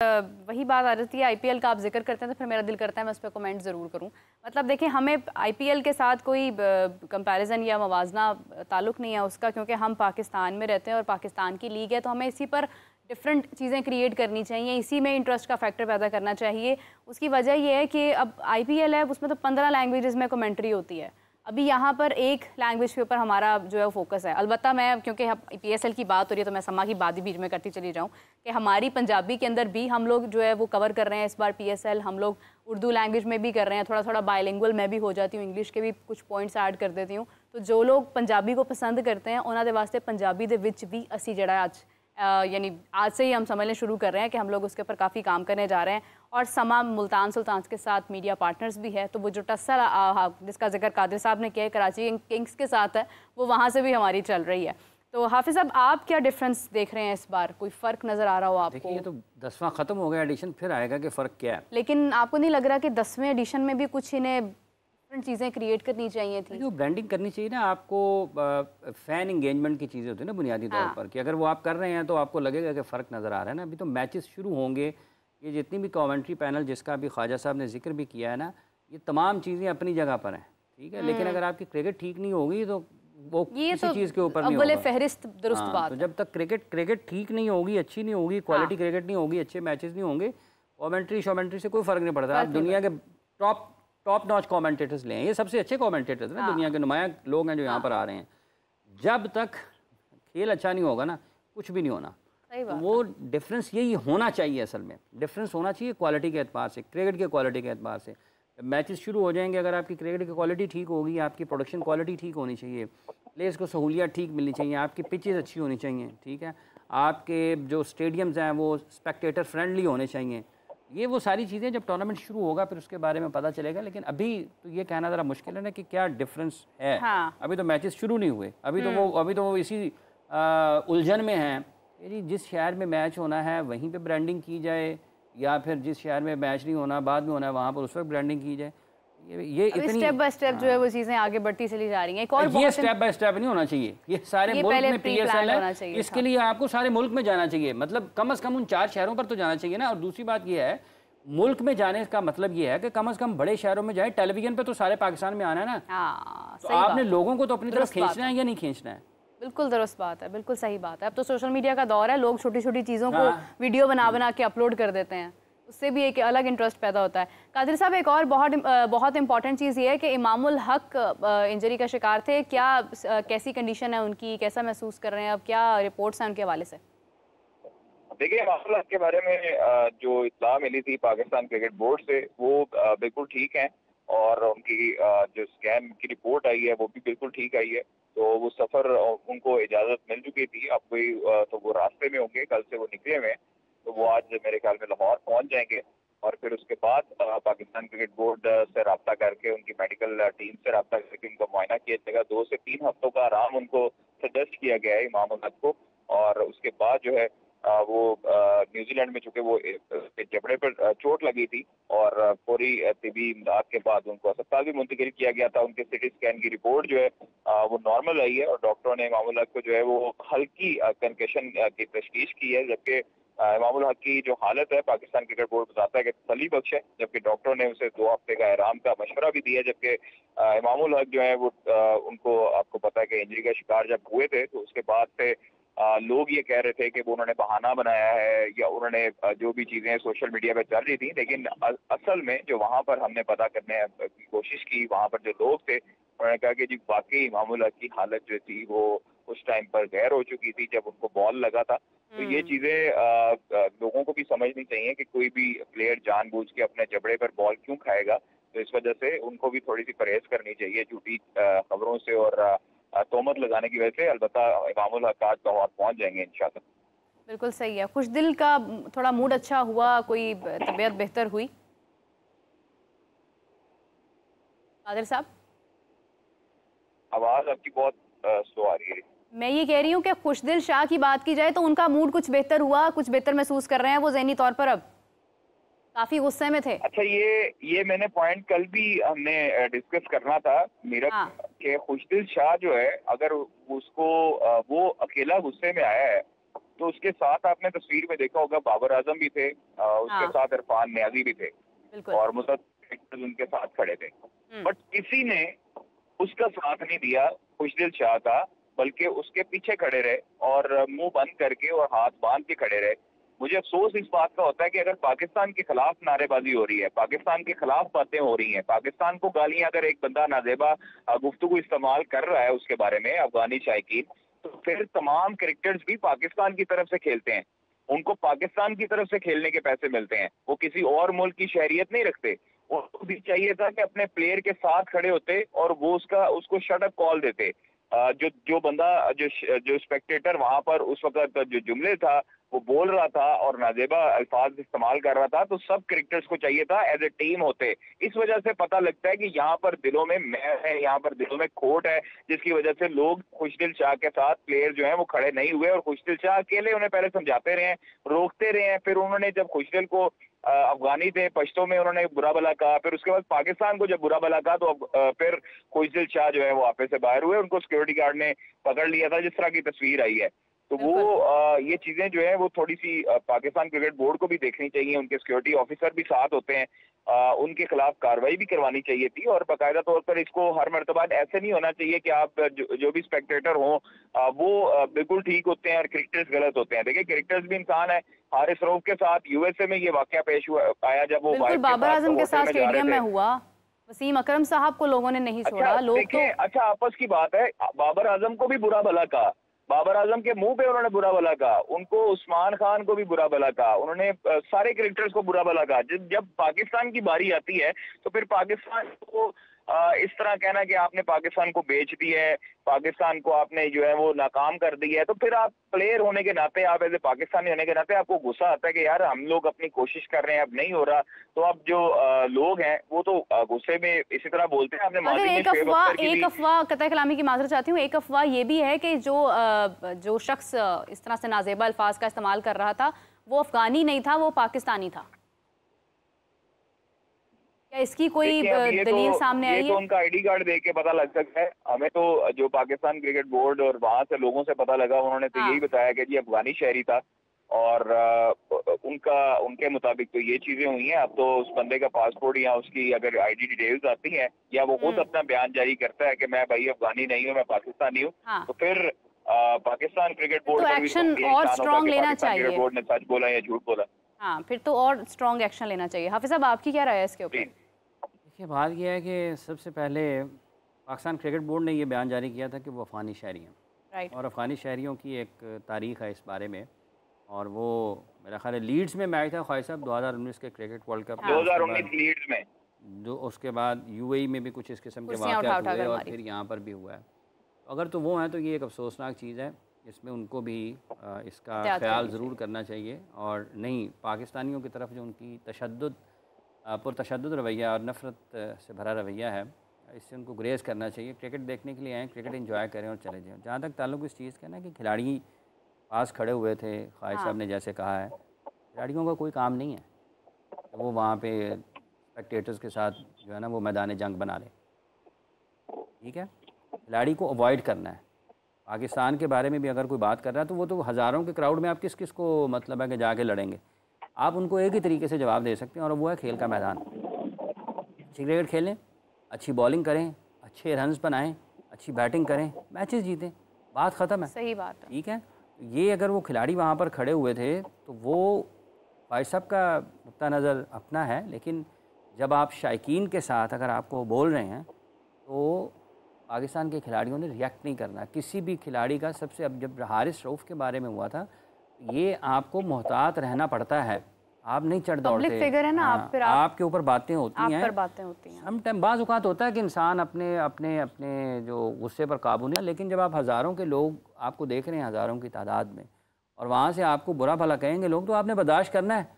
वही बात आ जाती है, आईपीएल का आप जिक्र करते हैं तो फिर मेरा दिल करता है मैं उस पर कमेंट ज़रूर करूं। मतलब देखिए, हमें आईपीएल के साथ कोई कंपैरिजन या मवाजना ताल्लुक़ नहीं है उसका, क्योंकि हम पाकिस्तान में रहते हैं और पाकिस्तान की लीग है, तो हमें इसी पर डिफरेंट चीज़ें क्रिएट करनी चाहिए, इसी में इंटरेस्ट का फैक्टर पैदा करना चाहिए। उसकी वजह यह है कि अब आईपीएल है, उसमें तो 15 लैंग्वेजेस में कमेंट्री होती है। अभी यहाँ पर एक लैंग्वेज के ऊपर हमारा जो है वो फोकस है। अलबत्ता मैं, क्योंकि पीएसएल की बात हो रही है तो मैं समा की बात भी बीच में करती चली जाऊँ कि हमारी पंजाबी के अंदर भी हम लोग जो है वो कवर कर रहे हैं इस बार पीएसएल। हम लोग उर्दू लैंग्वेज में भी कर रहे हैं, थोड़ा थोड़ा बायलिंगुअल मैं भी हो जाती हूँ, इंग्लिश के भी कुछ पॉइंट्स ऐड कर देती हूँ। तो जो लोग पंजाबी को पसंद करते हैं उन्होंने वास्ते पंजाबी दे विच भी असी जड़ा आज यानी आज से ही हम समझने शुरू कर रहे हैं कि हम लोग उसके ऊपर काफ़ी काम करने जा रहे हैं। और समा मुल्तान सुल्तान के साथ मीडिया पार्टनर्स भी है, तो वो जो टस्सल जिसका जिक्र कादिर साहब ने किया है कराची किंग्स के साथ है, वो वहाँ से भी हमारी चल रही है। तो हाफिज़ साहब, आप क्या डिफरेंस देख रहे हैं इस बार? कोई फ़र्क नज़र आ रहा हो आपको? ये तो 10वां ख़त्म हो गया एडिशन, फिर आएगा कि फ़र्क क्या है। लेकिन आपको नहीं लग रहा कि 10वें एडिशन में भी कुछ इन्हें डिफरेंट चीज़ें क्रिएट करनी चाहिए थी? जो ब्रांडिंग करनी चाहिए ना आपको, फ़ैन इंगेजमेंट की चीज़ें होती है ना बुनियादी तौर पर, कि अगर वो आप कर रहे हैं तो आपको लगेगा कि फ़र्क नज़र आ रहा है ना। अभी तो मैचेस शुरू होंगे, ये जितनी भी कमेंट्री पैनल जिसका अभी ख्वाजा साहब ने जिक्र भी किया है ना, ये तमाम चीज़ें अपनी जगह पर हैं, ठीक है। लेकिन अगर आपकी क्रिकेट ठीक नहीं होगी तो वो किसी चीज़ के ऊपर नहीं होगा। फहरिस्त दुरुस्त बात। तो जब तक क्रिकेट ठीक नहीं होगी, अच्छी नहीं होगी, क्वालिटी क्रिकेट नहीं होगी, अच्छे मैचेस नहीं होंगे, कमेंट्री से कोई फ़र्क नहीं पड़ता। आप दुनिया के टॉप नॉच कमेंटेटर्स ले हैं, ये सबसे अच्छे कमेंटेटर्स हैं ना, दुनिया के नुमाया लोग हैं जो यहाँ पर आ रहे हैं। जब तक खेल अच्छा नहीं होगा ना, कुछ भी नहीं होना। तो वो डिफरेंस यही होना चाहिए, असल में डिफरेंस होना चाहिए क्वालिटी के एतबार से, क्रिकेट के क्वालिटी के एतबार से। मैचेस शुरू हो जाएंगे, अगर आपकी क्रिकेट की क्वालिटी ठीक होगी, आपकी प्रोडक्शन क्वालिटी ठीक होनी चाहिए, प्लेयर्स को सहूलियत ठीक मिलनी चाहिए, आपकी पिचेस अच्छी होनी चाहिए, ठीक है, आपके जो स्टेडियम्स हैं वो स्पेक्टेटर फ्रेंडली होने चाहिए। ये वो सारी चीज़ें जब टूर्नामेंट शुरू होगा फिर उसके बारे में पता चलेगा। लेकिन अभी तो ये कहना ज़रा मुश्किल है ना कि क्या डिफरेंस है। अभी तो मैचेस शुरू नहीं हुए, अभी तो वो इसी उलझन में हैं। जी, जिस शहर में मैच होना है वहीं पे ब्रांडिंग की जाए, या फिर जिस शहर में मैच नहीं होना बाद में होना है वहाँ पर उस वक्त ब्रांडिंग की जाए। ये इतनी स्टेप बाय स्टेप जो है वो चीज़ें आगे बढ़ती चली जा रही हैं। और ये स्टेप बाय स्टेप नहीं होना चाहिए, ये सारे मुल्क में पीएसएल है, इसके लिए आपको सारे मुल्क में जाना चाहिए। मतलब कम से कम उन 4 शहरों पर तो जाना चाहिए ना। और दूसरी बात ये है, मुल्क में जाने का मतलब ये है कि कम से कम बड़े शहरों में जाए। टेलीविजन पे तो सारे पाकिस्तान में आना है ना, तो आपने लोगों को तो अपनी तरफ खींचना है या नहीं खींचना है। बिल्कुल दुरुस्त बात है, बिल्कुल सही बात है। अब तो सोशल मीडिया का दौर है, लोग छोटी छोटी चीज़ों को वीडियो बना के अपलोड कर देते हैं, उससे भी एक अलग इंटरेस्ट पैदा होता है। कादिर साहब, एक और बहुत इंपॉर्टेंट चीज़ ये है कि इमामुल हक इंजरी का शिकार थे। क्या कैसी कंडीशन है उनकी, कैसा महसूस कर रहे हैं, अब क्या रिपोर्ट्स हैं उनके हवाले से? देखिए, इमामुल हक के बारे में जो इत्तला मिली थी पाकिस्तान क्रिकेट बोर्ड से, वो बिल्कुल ठीक है। और उनकी जो स्कैन की रिपोर्ट आई है वो भी बिल्कुल ठीक आई है। तो वो सफ़र उनको इजाज़त मिल चुकी थी, अब कोई तो वो रास्ते में होंगे, कल से वो निकले हुए हैं। तो वो आज मेरे ख्याल में लाहौर पहुंच जाएंगे और फिर उसके बाद पाकिस्तान क्रिकेट बोर्ड से रब्ता करके, उनकी मेडिकल टीम से रब्ता करके उनका मुआयना किया जाएगा। 2 से 3 हफ्तों का आराम उनको सजेस्ट किया गया है इमामुल हक को। और उसके बाद जो है वो न्यूजीलैंड में, चूंकि वो जबड़े पर चोट लगी थी और पूरी तिबी इमदाद के बाद उनको अस्पताल भी मुंतकिल किया गया था। उनके सिटी स्कैन की रिपोर्ट जो है वो नॉर्मल आई है और डॉक्टरों ने इमामुल हक को जो है वो हल्की कंकशन की तशखीस की है। जबकि इमामुल हक की जो हालत है, पाकिस्तान क्रिकेट बोर्ड बताता है कि तसल्ली बख्श है, जबकि डॉक्टरों ने उसे 2 हफ्ते का आराम का मशवरा भी दिया। जबकि इमामुल हक जो है वो उनको, आपको पता है कि इंजरी का शिकार जब हुए थे तो उसके बाद से लोग ये कह रहे थे कि वो उन्होंने बहाना बनाया है या उन्होंने जो भी चीज़ें सोशल मीडिया पे चल रही थी। लेकिन असल में जो वहाँ पर हमने पता करने की कोशिश की, वहाँ पर जो लोग थे उन्होंने कहा कि जी वाकई इमामुल हक की हालत जो थी वो उस टाइम पर गैर हो चुकी थी जब उनको बॉल लगा था। तो ये चीज़ें लोगों को भी समझनी चाहिए कि कोई भी प्लेयर जानबूझ के अपने जबड़े पर बॉल क्यों खाएगा। तो इस वजह से उनको भी थोड़ी सी परहेज करनी चाहिए झूठी खबरों से और तोहमत लगाने की वजह से। अलबत्ता इमामुल हक आज लाहौर पहुंच जाएंगे इंशाल्लाह। बिल्कुल सही है। खुश दिल का थोड़ा मूड अच्छा हुआ, कोई तबीयत बेहतर हुई? कादिर साहब, आवाज आपकी बहुत स्लो आ रही है। मैं ये कह रही हूँ कि खुशदिल शाह की बात की जाए तो उनका मूड कुछ बेहतर हुआ, कुछ बेहतर महसूस कर रहे हैं वो ज़हनी तौर पर? अब काफी गुस्से में थे। अच्छा, ये मैंने पॉइंट कल भी हमने डिस्कस करना था मेरा, कि खुशदिल शाह जो है, अगर उसको वो अकेला गुस्से में आया है तो उसके साथ आपने तस्वीर में देखा होगा बाबर आजम भी थे, उसके साथ इरफान नियाजी भी थे और मुसद्दक उनके साथ खड़े थे। बट किसी ने उसका साथ नहीं दिया, खुशदिल शाह था, बल्कि उसके पीछे खड़े रहे और मुंह बंद करके और हाथ बांध के खड़े रहे। मुझे अफसोस इस बात का होता है कि अगर पाकिस्तान के खिलाफ नारेबाजी हो रही है, पाकिस्तान के खिलाफ बातें हो रही हैं, पाकिस्तान को गालियां अगर एक बंदा नाजेबा गुफ्तगू इस्तेमाल कर रहा है उसके बारे में, अफगानी शायकीन, तो फिर तमाम क्रिकेटर्स भी पाकिस्तान की तरफ से खेलते हैं, उनको पाकिस्तान की तरफ से खेलने के पैसे मिलते हैं, वो किसी और मुल्क की शहरियत नहीं रखते। उनको भी चाहिए था कि अपने प्लेयर के साथ खड़े होते और वो उसको शट अप कॉल देते। जो बंदा जो स्पेक्टेटर वहां पर उस वक्त जो जुमले था वो बोल रहा था और नाजेबा अल्फाज इस्तेमाल कर रहा था, तो सब क्रिकेटर्स को चाहिए था एज ए टीम होते। इस वजह से पता लगता है कि यहाँ पर दिलों में मैल है, यहाँ पर दिलों में खोट है, जिसकी वजह से लोग खुशदिल शाह के साथ प्लेयर जो है वो खड़े नहीं हुए और खुशदिल शाह अकेले उन्हें पहले समझाते रहे, रोकते रहे। फिर उन्होंने जब खुशदिल को अफगानी थे, पश्तो में उन्होंने बुरा भला कहा, फिर उसके बाद पाकिस्तान को जब बुरा भला कहा तो फिर खुशदिल शाह जो है वो ऑफिस से बाहर हुए, उनको सिक्योरिटी गार्ड ने पकड़ लिया था, जिस तरह की तस्वीर आई है। तो वो ये चीजें जो है वो थोड़ी सी पाकिस्तान क्रिकेट बोर्ड को भी देखनी चाहिए, उनके सिक्योरिटी ऑफिसर भी साथ होते हैं, उनके खिलाफ कार्रवाई भी करवानी चाहिए थी और बाकायदा तौर पर इसको हर मर्तबा ऐसे नहीं होना चाहिए कि आप जो भी स्पेक्टेटर हों वो बिल्कुल ठीक होते हैं और क्रिकेटर्स गलत होते हैं। देखिए क्रिकेटर्स भी इंसान है। हारिस रऊफ के साथ यूएसए में ये वाकया पेश हुआ आया जब वो बाबर आजम के साथ स्टेडियम में हुआ, वसीम अकरम साहब को लोगों ने नहीं छोड़ा। लोग तो अच्छा आपस की बात है, बाबर आजम को भी बुरा भला कहा, बाबर आजम के मुंह पे उन्होंने बुरा भला कहा, उनको उस्मान खान को भी बुरा भला कहा, उन्होंने सारे क्रिकेटर्स को बुरा भला कहा। जब पाकिस्तान की बारी आती है तो फिर पाकिस्तान को इस तरह कहना कि आपने पाकिस्तान को बेच दिया है, पाकिस्तान को आपने जो है वो नाकाम कर दिया है, तो फिर आप प्लेयर होने के नाते, आप एज ए पाकिस्तानी होने के नाते आपको गुस्सा आता है कि यार हम लोग अपनी कोशिश कर रहे हैं, अब नहीं हो रहा। तो अब जो लोग हैं वो तो गुस्से में इसी तरह बोलते हैं। आपने एक अफवाह कतई कलामी की माजरत चाहती हूँ, एक अफवाह ये भी है कि जो शख्स इस तरह से नाजेबा अल्फाज का इस्तेमाल कर रहा था वो अफगानी नहीं था, वो पाकिस्तानी था। क्या इसकी कोई दलील सामने आई है? तो उनका आईडी कार्ड देख के पता लग सकता है हमें। तो जो पाकिस्तान क्रिकेट बोर्ड और वहां से लोगों से पता लगा, उन्होंने तो यही बताया कि जी अफगानी शहरी था और उनके मुताबिक तो ये चीजें हुई हैं। अब तो उस बंदे का पासपोर्ट या उसकी अगर आईडी डिटेल्स आती हैं या वो खुद अपना बयान जारी करता है कि मैं भाई अफगानी नहीं हूँ, मैं पाकिस्तानी हूँ, तो फिर पाकिस्तान क्रिकेट बोर्ड तो एक्शन और स्ट्रॉन्ग लेना चाहिए। क्रिकेट बोर्ड ने सच बोला या झूठ बोला। हाँ, फिर तो और स्ट्रॉन्ग एक्शन लेना चाहिए। हाफिज साहब आपकी क्या राय है इसके ऊपर? देखिए बात यह है कि सबसे पहले पाकिस्तान क्रिकेट बोर्ड ने ये बयान जारी किया था कि वो अफ़गानी शहरी हैं, राइट, और अफ़गानी शहरियों की एक तारीख़ है इस बारे में। और वो मेरा ख्याल है लीड्स में मैच था ख्वाहिश साहब 2019 के क्रिकेट वर्ल्ड कप 2019 लीड्स में, जो उसके बाद यूएई में भी कुछ इस किस्म के वाक़यात हुए और फिर यहाँ पर भी हुआ है। अगर तो वो हैं तो ये एक अफसोसनाक चीज़ है, इसमें उनको भी इसका ख्याल ज़रूर करना चाहिए। और नहीं, पाकिस्तानियों की तरफ जो उनकी पुरतशद्दुद रवैया और नफ़रत से भरा रवैया है, इससे उनको ग्रेज़ करना चाहिए। क्रिकेट देखने के लिए आएँ, क्रिकेट एंजॉय करें और चले जाएँ। जहाँ तक ताल्लुक़ इस चीज़ का ना कि खिलाड़ी पास खड़े हुए थे, ख्वाहिश साहब ने जैसे कहा है, खिलाड़ियों का कोई काम नहीं है तो वो वहाँ पे स्पेक्टेटर्स के साथ जो है ना वो मैदान जंग बना ले। ठीक है, खिलाड़ी को अवॉइड करना है। पाकिस्तान के बारे में भी अगर कोई बात कर रहा है तो वो तो हज़ारों के क्राउड में आप किस किस को मतलब है कि जाके लड़ेंगे। आप उनको एक ही तरीके से जवाब दे सकते हैं और वो है खेल का मैदान। अच्छी क्रिकेट खेलें, अच्छी बॉलिंग करें, अच्छे रन्स बनाएं, अच्छी बैटिंग करें, मैचेस जीतें, बात ख़त्म है। सही बात है। ठीक है, ये अगर वो खिलाड़ी वहाँ पर खड़े हुए थे तो वो भाई साहब का नुक्ता नज़र अपना है, लेकिन जब आप शायकीन के साथ अगर आपको बोल रहे हैं तो पाकिस्तान के खिलाड़ियों ने रिएक्ट नहीं करना। किसी भी खिलाड़ी का सबसे, अब जब हारिस रऊफ के बारे में हुआ था, ये आपको मोहतात रहना पड़ता है, आप नहीं चढ़ दौड़ते। पब्लिक फिगर है ना, हाँ, आप फिर आपके ऊपर बातें होती हैं, बातें होती हैं। सम टाइम बाज़ औक़ात होता है कि इंसान अपने अपने अपने जो गुस्से पर काबू नहीं, लेकिन जब आप हज़ारों के लोग आपको देख रहे हैं, हज़ारों की तादाद में, और वहाँ से आपको बुरा भला कहेंगे लोग, तो आपने बर्दाश्त करना है।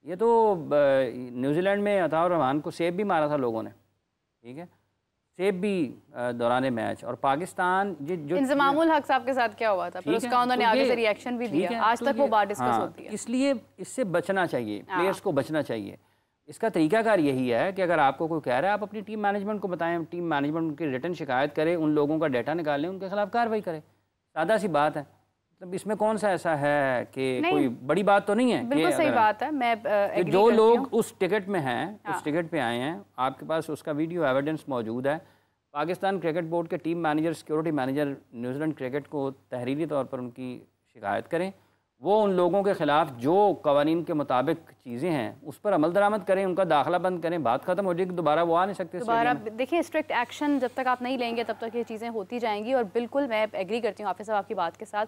ये तो न्यूजीलैंड में अताउर रहमान को सेब भी मारा था लोगों ने, ठीक है, सेब भी दौरान मैच। और पाकिस्तान जो इंजमामुल हक साहब के साथ क्या हुआ था, फिर उसका उन्होंने आगे से रिएक्शन भी दिया, आज तक वो बात डिस्कस होती है। इसलिए इससे बचना चाहिए, प्लेयर्स को बचना चाहिए। इसका तरीकाकार यही है कि अगर आपको कोई कह रहा है, आप अपनी टीम मैनेजमेंट को बताएं, टीम मैनेजमेंट उनकी रिटर्न शिकायत करे, उन लोगों का डाटा निकालें, उनके खिलाफ कार्रवाई करें। सादा सी बात है। मतलब इसमें कौन सा ऐसा है कि कोई बड़ी बात तो नहीं है? बिल्कुल सही बात है, मैं एग्री जो करती लोग हूँ। उस टिकट में हैं, उस टिकट पे आए हैं, आपके पास उसका वीडियो एविडेंस मौजूद है। पाकिस्तान क्रिकेट बोर्ड के team manager, security manager New Zealand cricket को तहरीरी तौर पर उनकी शिकायत करें। वो उन लोगों के ख़िलाफ़ जो कवानीन के मुताबिक चीज़ें हैं उस पर अमल दरामद करें, उनका दाखिला बंद करें, बात ख़त्म हो जाएगी, दोबारा वो आ नहीं सकते। दोबारा देखिए, स्ट्रिक्ट एक्शन जब तक आप नहीं लेंगे तब तक ये चीज़ें होती जाएंगी। और बिल्कुल मैं एग्री करती हूँ हाफिज़ साहब आपकी बात के साथ।